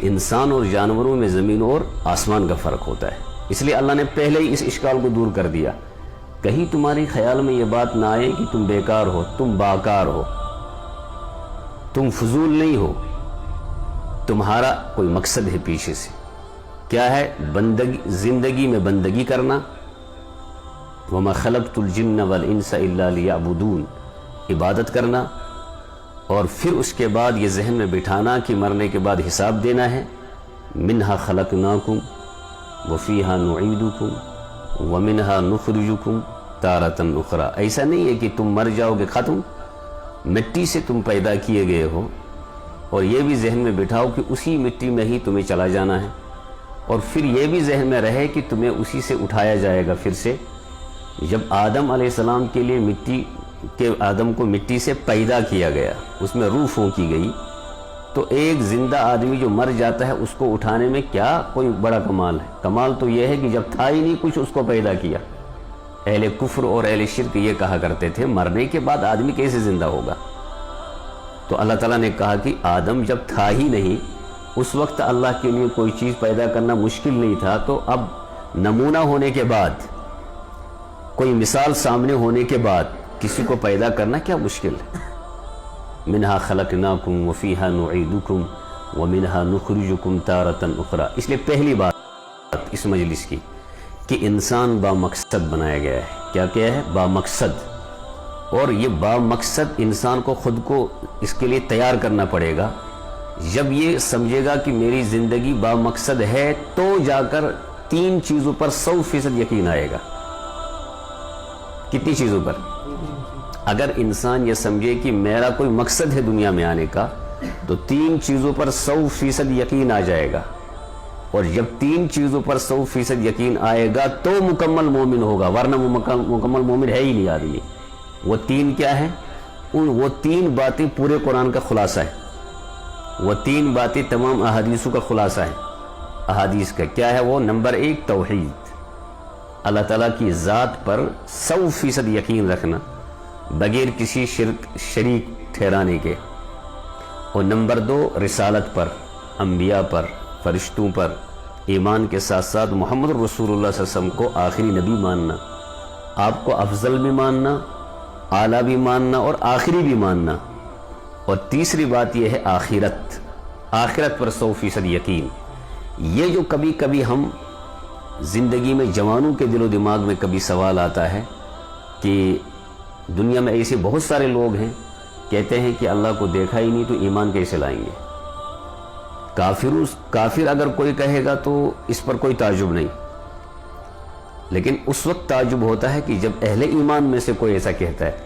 انسان اور جانوروں میں زمین اور آسمان کا فرق ہوتا ہے. اس لیے اللہ نے پہلے ہی اس اشکال کو دور کر دیا. کہیں تمہارے خیال میں یہ بات نہ آئے کہ تم بیکار ہو، تم باکار ہو، تم فضول نہیں ہو، تمہارا کوئی مقصد ہے پیچھے سے. کیا ہے؟ زندگی میں بندگی کرنا. وَمَا خَلَقْتُ الْجِنَّ وَالْإِنسَ إِلَّا لِيَعْبُدُونَ، عبادت کرنا. اور پھر اس کے بعد یہ ذہن میں بٹھانا کہ مرنے کے بعد حساب دینا ہے. مِنْهَا خَلَقْنَاكُمْ وَفِيهَا نُعِيدُكُمْ وَمِنْهَا نُخْرِجُكُمْ تَارَةً أُخْرَى. ایسا نہیں ہے کہ تم مر جاؤ گے ختم، مٹی سے تم پیدا کیے گئے ہو. اور یہ بھی ذہن میں بٹھاؤ کہ اسی مٹی میں ہی تمہیں چلا جانا ہے. اور پھر یہ بھی ذہن میں رہے کہ تمہیں اسی سے اٹھایا جائے گا پھر سے. جب آدم علیہ السلام کے لیے آدم کو مٹی سے پیدا کیا گیا، اس میں روح پھونکی گئی، تو ایک زندہ آدمی جو مر جاتا ہے اس کو اٹھانے میں کیا کوئی بڑا کمال ہے؟ کمال تو یہ ہے کہ جب تھا ہی نہیں کچھ اس کو پیدا کیا. اہل کفر اور اہل شرک یہ کہا کرتے تھے مرنے کے بعد آدمی کیسے زندہ ہوگا؟ تو اللہ تعالیٰ نے کہا کہ آدم جب تھا ہی نہیں، اس وقت اللہ کے لیے کوئی چیز پیدا کرنا مشکل نہیں تھا، تو اب نمونہ ہونے کے بعد، کوئی مثال سامنے ہونے کے بعد کسی کو پیدا کرنا کیا مشکل ہے؟ منہا خلقناکم وفیہا نعیدکم ومنہا نخرجکم تارۃ اخری. اس لیے پہلی بات اس مجلس کی کہ انسان با مقصد بنایا گیا ہے. کیا کیا ہے؟ با مقصد. اور یہ با مقصد انسان کو خود کو اس کے لیے تیار کرنا پڑے گا. جب یہ سمجھے گا کہ میری زندگی با مقصد ہے تو جا کر 3 چیزوں پر 100% یقین آئے گا. کتنی چیزوں پر؟ اگر انسان یہ سمجھے کہ میرا کوئی مقصد ہے دنیا میں آنے کا، تو 3 چیزوں پر 100% یقین آ جائے گا. اور جب 3 چیزوں پر 100% یقین آئے گا تو مکمل مومن ہوگا، ورنہ مکمل مومن ہے ہی نہیں آدمی. وہ 3 کیا ہے؟ وہ 3 باتیں پورے قرآن کا خلاصہ ہے. وہ 3 باتیں تمام احادیثوں کا خلاصہ ہے. احادیث کا کیا ہے وہ؟ نمبر 1 توحید، اللہ تعالیٰ کی ذات پر 100% یقین رکھنا بغیر کسی شریک ٹھہرانے کے. اور نمبر 2 رسالت پر، انبیاء پر، فرشتوں پر ایمان کے ساتھ ساتھ محمد رسول اللہ صلی اللہ علیہ وسلم کو آخری نبی ماننا، آپ کو افضل بھی ماننا، اعلیٰ بھی ماننا اور آخری بھی ماننا. اور تیسری بات یہ ہے آخرت، آخرت پر 100% یقین. یہ جو کبھی کبھی ہم زندگی میں جوانوں کے دل و دماغ میں کبھی سوال آتا ہے کہ دنیا میں ایسے بہت سارے لوگ ہیں کہتے ہیں کہ اللہ کو دیکھا ہی نہیں تو ایمان کیسے لائیں گے. کافر اگر کوئی کہے گا تو اس پر کوئی تعجب نہیں، لیکن اس وقت تعجب ہوتا ہے کہ جب اہل ایمان میں سے کوئی ایسا کہتا ہے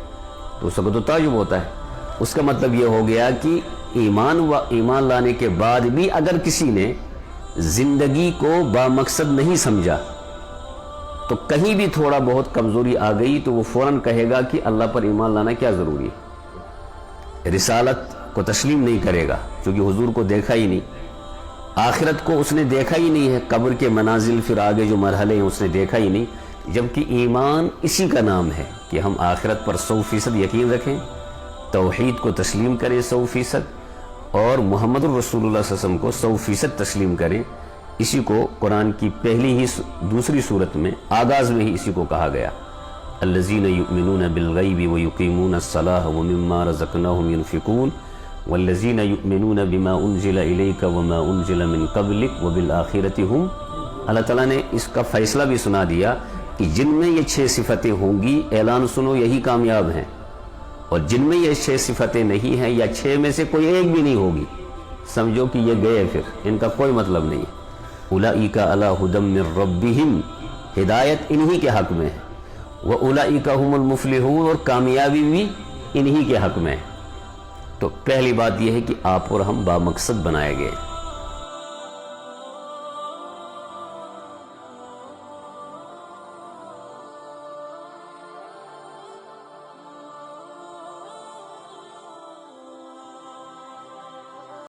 تو اس وقت تو تعجب ہوتا ہے. اس کا مطلب یہ ہو گیا کہ ایمان لانے کے بعد بھی اگر کسی نے زندگی کو با مقصد نہیں سمجھا تو کہیں بھی تھوڑا بہت کمزوری آ گئی تو وہ فوراً کہے گا کہ اللہ پر ایمان لانا کیا ضروری ہے. رسالت کو تسلیم نہیں کرے گا کیونکہ حضور کو دیکھا ہی نہیں، آخرت کو اس نے دیکھا ہی نہیں ہے، قبر کے منازل پھر آگے جو مرحلے ہیں اس نے دیکھا ہی نہیں. جبکہ ایمان اسی کا نام ہے کہ ہم آخرت پر 100% یقین رکھیں، توحید کو تسلیم کریں 100%، اور محمد الرسول اللہ صلی اللہ علیہ وسلم کو 100% تسلیم کریں. اسی کو قرآن کی پہلی ہی دوسری صورت میں آغاز میں ہی اسی کو کہا گیا، الذین یؤمنون بالغیب ویقیمون الصلاۃ ومما رزقناہم ینفقون والذین یؤمنون بما انزل الیک وما انزل من قبلک وبالآخرۃ ہم. اللہ تعالیٰ نے اس کا فیصلہ بھی سنا دیا کہ جن میں یہ 6 صفتیں ہوں گی اعلان سنو یہی کامیاب ہیں، اور جن میں یہ 6 صفتیں نہیں ہیں یا 6 میں سے کوئی ایک بھی نہیں ہوگی سمجھو کہ یہ گئے، پھر ان کا کوئی مطلب نہیں. اولئک علی ھدی من ربہم، ہدایت انہی کے حق میں ہے، واولئک ھم المفلحون، اور کامیابی بھی انہی کے حق میں ہے. تو پہلی بات یہ ہے کہ آپ اور ہم با مقصد بنائے گئے.